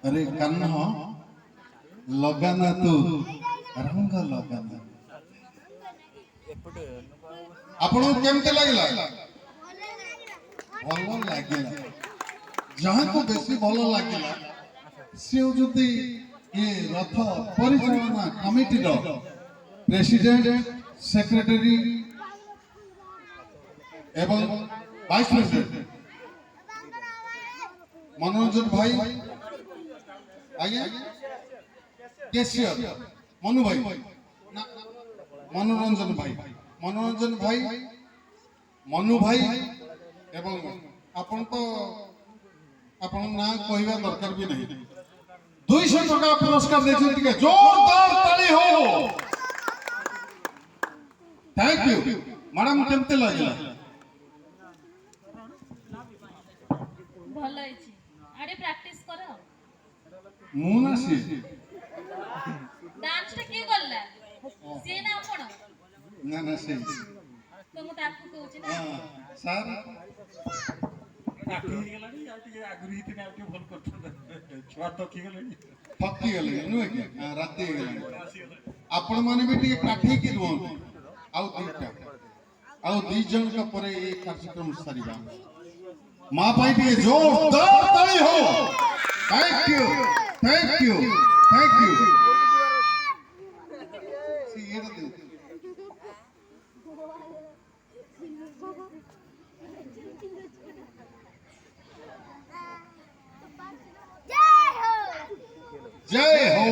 अरे कन्न लगाना तू रंग लगाना आपण केमते लागला भल लागिला जहाँ को बेसी भल लागिला से होती ये रथ परिचालना कमिटी रो प्रेसिडेंट सेक्रेटरी एवं वाइस प्रेसिडेंट मनोरंजन भाई आज्ञा कैशियर मनु भाई मनोरंजन भाई मनु भाई एवं आपण तो आपण ना कहवा दरकार भी नहीं 200 टका पुरस्कार देते टिके जोरदार ताली हो थैंक यू मैडम केमते लागला भल होइछि आडे प्रैक्टिस करो मु ना सी डांस टा के करला से ना आपण ना से तो मु ताकू कहूछि ना सर काठी गेलानी आ टिके आगुरी हितने आ टिके भल करथन छुआ थकी गेलानी थकी गेले नुहे कि राती गेले आपण माने भी टिके काठी की रुहन आउ दी जन का परे ये कार्यक्रम सरीबा मां पाई टिके जोरदार ताली हो thank you thank you thank you सी ये दे जय हो